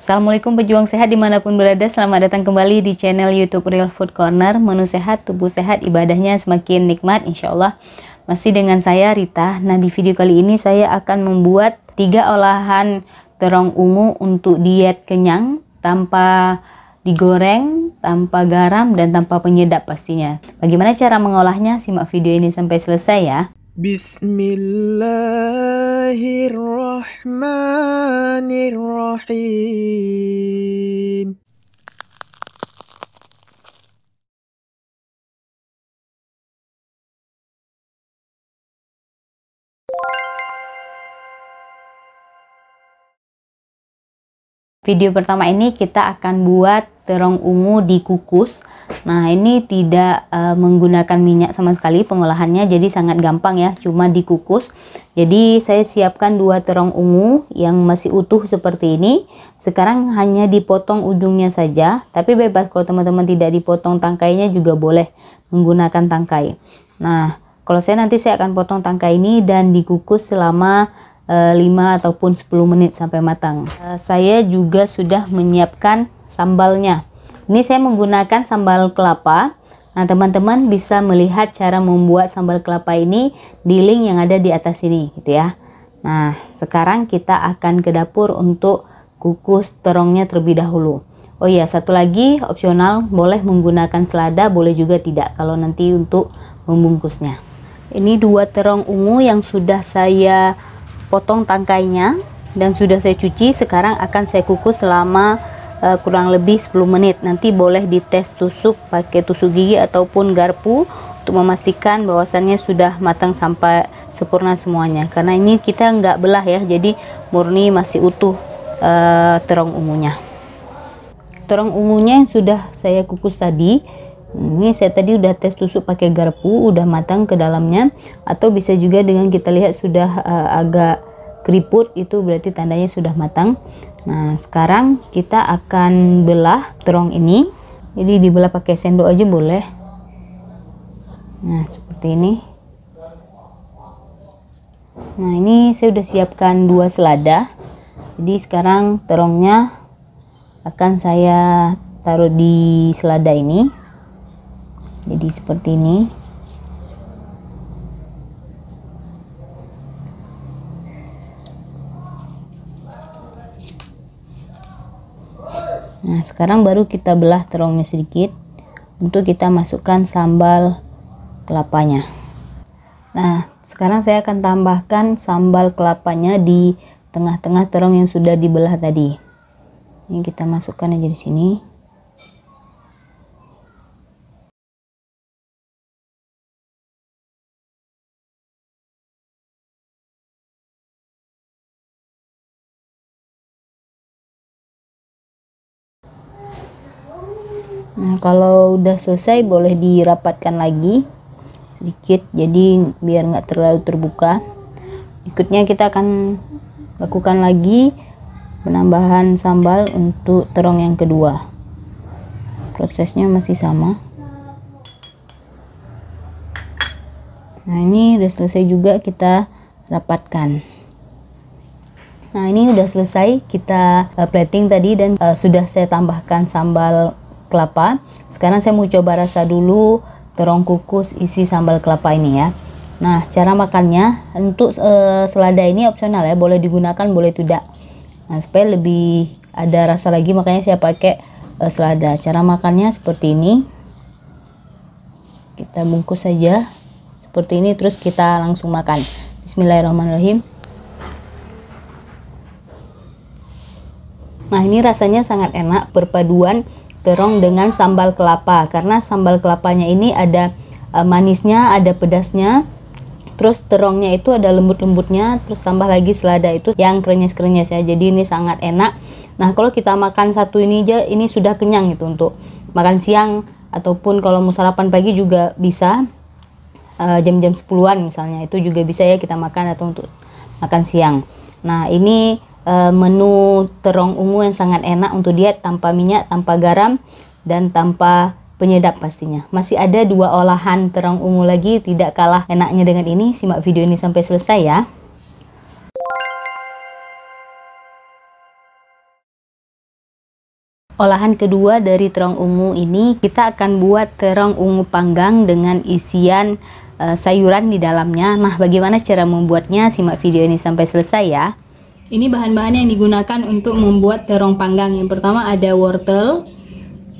Assalamualaikum pejuang sehat dimanapun berada, selamat datang kembali di channel YouTube Real Food Corner. Menu sehat, tubuh sehat, ibadahnya semakin nikmat insya Allah. Masih dengan saya Rita. Nah, di video kali ini saya akan membuat 3 olahan terong ungu untuk diet kenyang tanpa digoreng, tanpa garam, dan tanpa penyedap pastinya. Bagaimana cara mengolahnya? Simak video ini sampai selesai ya. Bismillahirrahmanirrahim. Video pertama ini kita akan buat terong ungu dikukus. Nah, ini tidak menggunakan minyak sama sekali pengolahannya, jadi sangat gampang ya, cuma dikukus. Jadi saya siapkan 2 terong ungu yang masih utuh seperti ini. Sekarang hanya dipotong ujungnya saja, tapi bebas kalau teman-teman tidak dipotong tangkainya juga boleh menggunakan tangkai. Nah, kalau saya akan potong tangkai ini dan dikukus selama 5 ataupun 10 menit sampai matang. Saya juga sudah menyiapkan sambalnya. Ini saya menggunakan sambal kelapa. Nah, teman-teman bisa melihat cara membuat sambal kelapa ini di link yang ada di atas ini gitu ya. Nah, sekarang kita akan ke dapur untuk kukus terongnya terlebih dahulu. Oh iya, satu lagi opsional, boleh menggunakan selada, boleh juga tidak kalau nanti untuk membungkusnya. Ini 2 terong ungu yang sudah saya potong tangkainya dan sudah saya cuci. Sekarang akan saya kukus selama kurang lebih 10 menit. Nanti boleh dites tusuk pakai tusuk gigi ataupun garpu untuk memastikan bahwasannya sudah matang sampai sempurna semuanya, karena ini kita nggak belah ya, jadi murni masih utuh terong ungunya. Terong ungunya yang sudah saya kukus tadi, ini saya tadi udah tes tusuk pakai garpu, udah matang ke dalamnya, atau bisa juga dengan kita lihat sudah agak keriput, itu berarti tandanya sudah matang. Nah, sekarang kita akan belah terong ini. Jadi dibelah pakai sendok aja boleh. Nah, seperti ini. Nah, ini saya udah siapkan 2 selada. Jadi sekarang terongnya akan saya taruh di selada ini. Jadi seperti ini. Nah, sekarang baru kita belah terongnya sedikit untuk kita masukkan sambal kelapanya. Nah, sekarang saya akan tambahkan sambal kelapanya di tengah-tengah terong yang sudah dibelah tadi. Ini kita masukkan aja di sini. Nah, kalau udah selesai boleh dirapatkan lagi sedikit, jadi biar nggak terlalu terbuka. Berikutnya kita akan lakukan lagi penambahan sambal untuk terong yang kedua. Prosesnya masih sama. Nah, ini udah selesai juga, kita rapatkan. Nah, ini udah selesai kita plating tadi dan sudah saya tambahkan sambal kelapa. Sekarang saya mau coba rasa dulu terong kukus isi sambal kelapa ini ya. Nah, cara makannya untuk selada ini opsional ya, boleh digunakan boleh tidak. Nah, supaya lebih ada rasa lagi makanya saya pakai selada. Cara makannya seperti ini. Kita bungkus saja seperti ini, terus kita langsung makan. Bismillahirrahmanirrahim. Nah, ini rasanya sangat enak, perpaduan terong dengan sambal kelapa, karena sambal kelapanya ini ada manisnya, ada pedasnya, terus terongnya itu ada lembut-lembutnya, terus tambah lagi selada itu yang krenyes-krenyes ya, jadi ini sangat enak. Nah, kalau kita makan satu ini aja ini sudah kenyang itu untuk makan siang, ataupun kalau mau sarapan pagi juga bisa, jam-jam 10-an misalnya, itu juga bisa ya kita makan atau untuk makan siang. Nah, ini menu terong ungu yang sangat enak untuk diet, tanpa minyak, tanpa garam, dan tanpa penyedap pastinya. Masih ada 2 olahan terong ungu lagi tidak kalah enaknya dengan ini. Simak video ini sampai selesai ya. Olahan kedua dari terong ungu ini, kita akan buat terong ungu panggang dengan isian sayuran di dalamnya. Nah, bagaimana cara membuatnya? Simak video ini sampai selesai ya. Ini bahan-bahan yang digunakan untuk membuat terong panggang. Yang pertama ada wortel,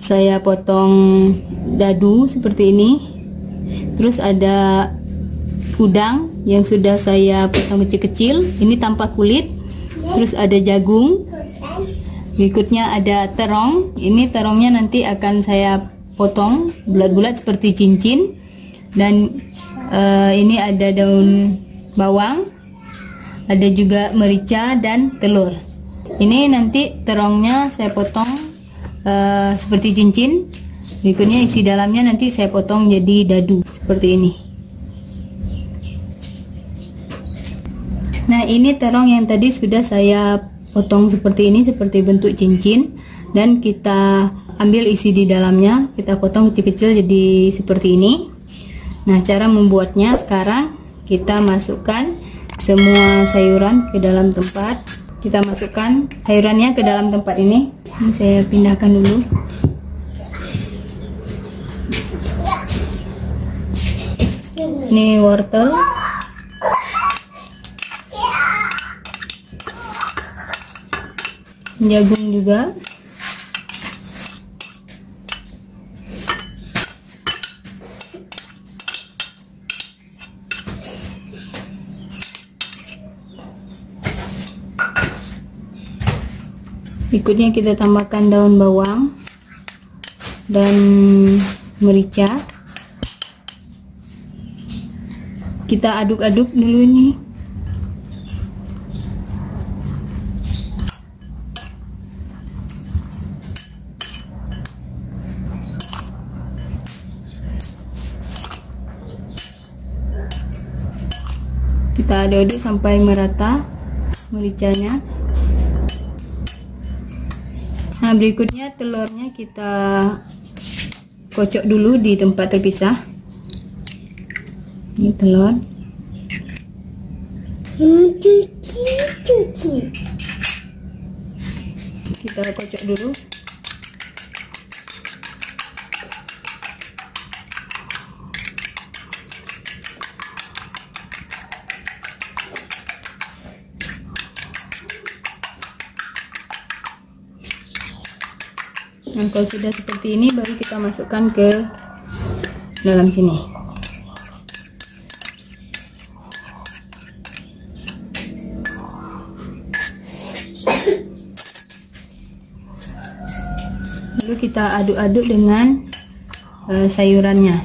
saya potong dadu seperti ini. Terus ada udang yang sudah saya potong kecil-kecil, ini tanpa kulit. Terus ada jagung. Berikutnya ada terong. Ini terongnya nanti akan saya potong bulat-bulat seperti cincin. Dan ini ada daun bawang, ada juga merica dan telur. Ini nanti terongnya saya potong seperti cincin. Berikutnya isi dalamnya nanti saya potong jadi dadu seperti ini. Nah, ini terong yang tadi sudah saya potong seperti ini, seperti bentuk cincin, dan kita ambil isi di dalamnya, kita potong kecil-kecil jadi seperti ini. Nah, cara membuatnya sekarang kita masukkan semua sayuran ke dalam tempat. Kita masukkan sayurannya ke dalam tempat ini. Ini saya pindahkan dulu. Ini wortel, jagung juga, berikutnya kita tambahkan daun bawang dan merica. Kita aduk-aduk dulu ini. Kita aduk-aduk sampai merata mericanya. Nah, berikutnya telurnya kita kocok dulu di tempat terpisah. Ini telur. Cuci. Kita kocok dulu. Nah, kalau sudah seperti ini baru kita masukkan ke dalam sini. Lalu kita aduk-aduk dengan sayurannya.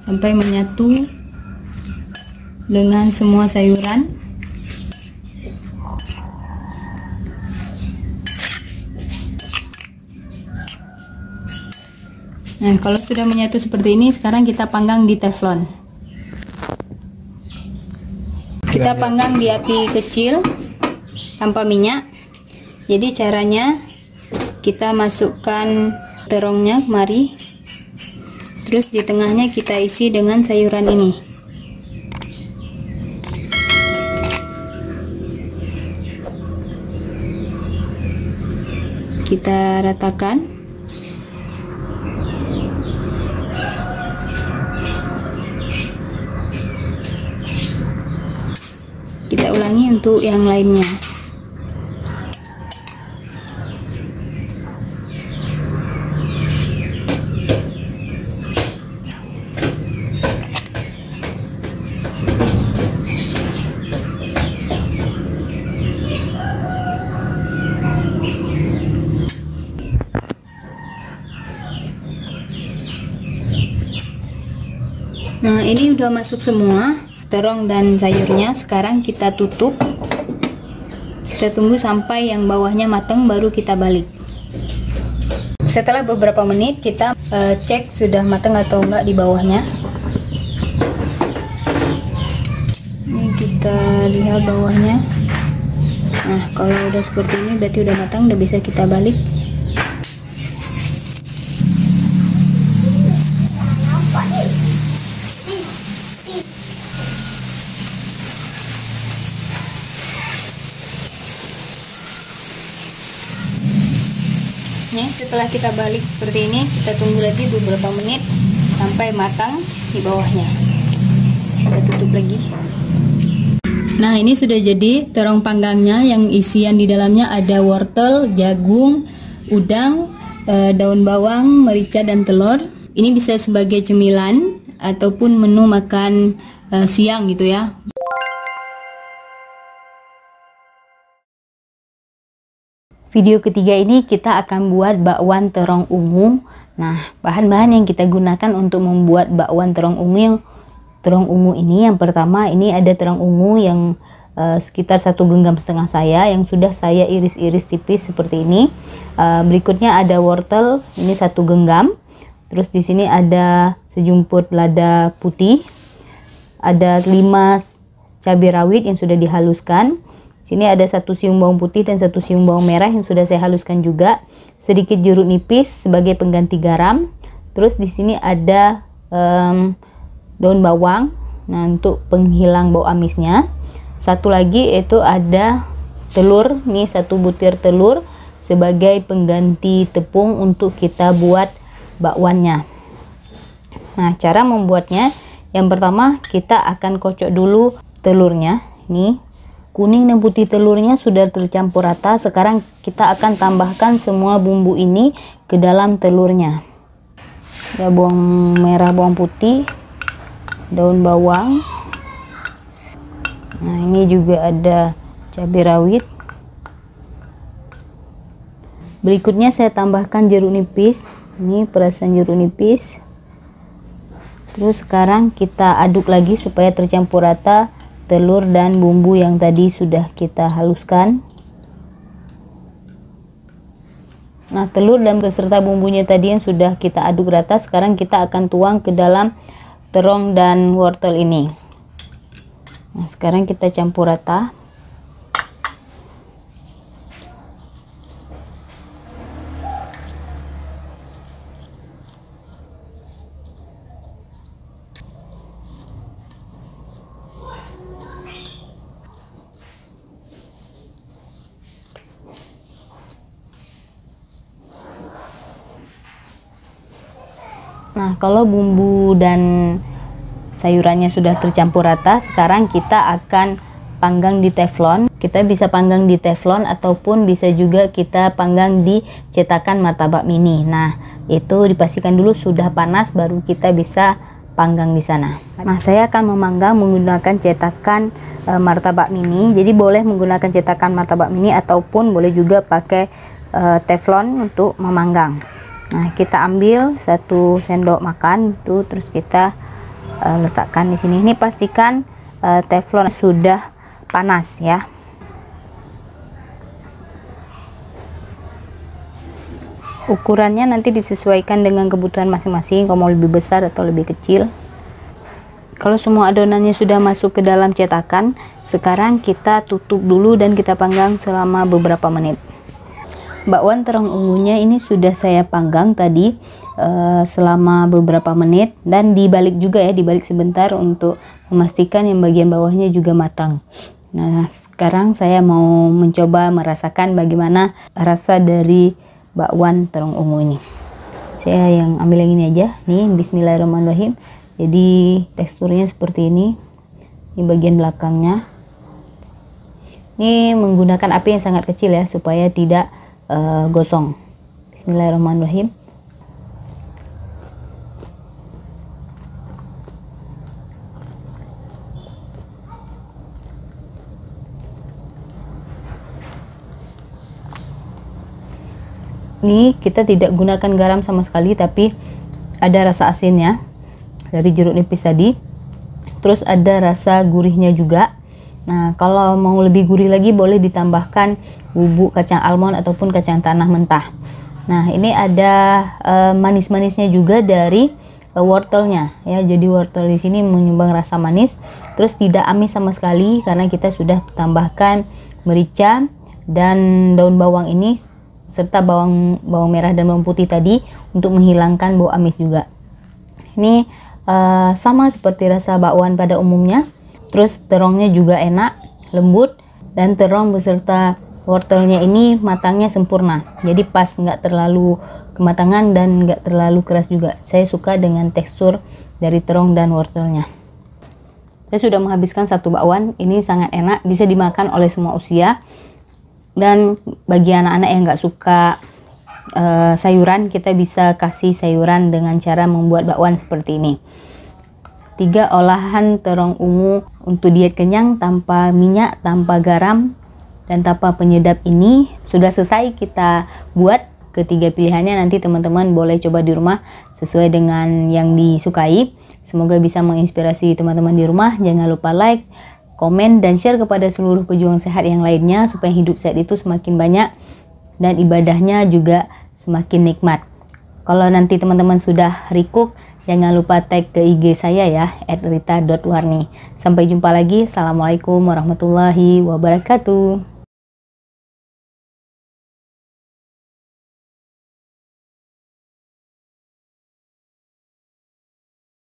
Sampai menyatu dengan semua sayuran. Nah, kalau sudah menyatu seperti ini, sekarang kita panggang di teflon. Kita panggang di api kecil tanpa minyak. Jadi caranya kita masukkan terongnya kemari, terus di tengahnya kita isi dengan sayuran ini. Kita ratakan. Kita ulangi untuk yang lainnya. Nah, ini udah masuk semua terong dan sayurnya. Sekarang kita tutup. Kita tunggu sampai yang bawahnya matang baru kita balik. Setelah beberapa menit kita cek sudah matang atau enggak di bawahnya. Ini kita lihat bawahnya. Nah, kalau udah seperti ini berarti udah matang, udah bisa kita balik. Nah, setelah kita balik seperti ini, kita tunggu lagi beberapa menit sampai matang di bawahnya. Kita tutup lagi. Nah, ini sudah jadi terong panggangnya, yang isian di dalamnya ada wortel, jagung, udang, daun bawang, merica, dan telur. Ini bisa sebagai cemilan ataupun menu makan siang gitu ya. Video ketiga ini kita akan buat bakwan terong ungu. Nah, bahan-bahan yang kita gunakan untuk membuat bakwan terong ungu ini, yang pertama ini ada terong ungu yang sekitar 1,5 genggam saya yang sudah saya iris-iris tipis seperti ini. Berikutnya ada wortel, ini 1 genggam. Terus di sini ada sejumput lada putih, ada 5 cabai rawit yang sudah dihaluskan. Sini ada 1 siung bawang putih dan 1 siung bawang merah yang sudah saya haluskan juga. Sedikit jeruk nipis sebagai pengganti garam. Terus di sini ada daun bawang, nah untuk penghilang bau amisnya. Satu lagi itu ada telur, nih 1 butir telur sebagai pengganti tepung untuk kita buat bakwannya. Nah, cara membuatnya, yang pertama kita akan kocok dulu telurnya. Nih, kuning dan putih telurnya sudah tercampur rata. Sekarang kita akan tambahkan semua bumbu ini ke dalam telurnya. Ya, bawang merah, bawang putih, daun bawang. Nah, ini juga ada cabai rawit. Berikutnya saya tambahkan jeruk nipis. Ini perasan jeruk nipis. Terus sekarang kita aduk lagi supaya tercampur rata telur dan bumbu yang tadi sudah kita haluskan. Nah, telur dan beserta bumbunya tadi yang sudah kita aduk rata, sekarang kita akan tuang ke dalam terong dan wortel ini. Nah, sekarang kita campur rata. Nah, kalau bumbu dan sayurannya sudah tercampur rata, sekarang kita akan panggang di teflon. Kita bisa panggang di teflon ataupun bisa juga kita panggang di cetakan martabak mini. Nah, itu dipastikan dulu sudah panas baru kita bisa panggang di sana. Nah, saya akan memanggang menggunakan cetakan martabak mini. Jadi boleh menggunakan cetakan martabak mini ataupun boleh juga pakai teflon untuk memanggang. Nah, kita ambil 1 sendok makan itu, terus kita letakkan di sini. Ini pastikan teflon sudah panas ya. Ukurannya nanti disesuaikan dengan kebutuhan masing-masing, kalau mau lebih besar atau lebih kecil. Kalau semua adonannya sudah masuk ke dalam cetakan, sekarang kita tutup dulu dan kita panggang selama beberapa menit. Bakwan terong ungunya ini sudah saya panggang tadi selama beberapa menit, dan dibalik juga ya, dibalik sebentar untuk memastikan yang bagian bawahnya juga matang. Nah, sekarang saya mau mencoba merasakan bagaimana rasa dari bakwan terong ungu ini. Saya yang ambil yang ini aja nih. Bismillahirrahmanirrahim. Jadi teksturnya seperti ini. Ini bagian belakangnya. Ini menggunakan api yang sangat kecil ya, supaya tidak gosong. Bismillahirrahmanirrahim. Ini kita tidak gunakan garam sama sekali, tapi ada rasa asinnya dari jeruk nipis tadi. Terus ada rasa gurihnya juga. Nah, kalau mau lebih gurih lagi boleh ditambahkan bubuk kacang almond ataupun kacang tanah mentah. Nah, ini ada manis-manisnya juga dari wortelnya ya. Jadi wortel di sini menyumbang rasa manis. Terus tidak amis sama sekali karena kita sudah tambahkan merica dan daun bawang ini serta bawang merah dan bawang putih tadi untuk menghilangkan bau amis juga. Ini sama seperti rasa bakwan pada umumnya. Terus terongnya juga enak, lembut, dan terong beserta wortelnya ini matangnya sempurna, jadi pas, nggak terlalu kematangan dan nggak terlalu keras juga. Saya suka dengan tekstur dari terong dan wortelnya. Saya sudah menghabiskan 1 bakwan. Ini sangat enak, bisa dimakan oleh semua usia. Dan bagi anak-anak yang nggak suka sayuran, kita bisa kasih sayuran dengan cara membuat bakwan seperti ini. 3 olahan terong ungu untuk diet kenyang tanpa minyak, tanpa garam, dan tanpa penyedap ini sudah selesai kita buat. Ketiga pilihannya nanti teman-teman boleh coba di rumah sesuai dengan yang disukai. Semoga bisa menginspirasi teman-teman di rumah. Jangan lupa like, komen, dan share kepada seluruh pejuang sehat yang lainnya supaya hidup sehat itu semakin banyak dan ibadahnya juga semakin nikmat. Kalau nanti teman-teman sudah recook, jangan lupa tag ke IG saya ya, @rita.warni. Sampai jumpa lagi. Assalamualaikum warahmatullahi wabarakatuh.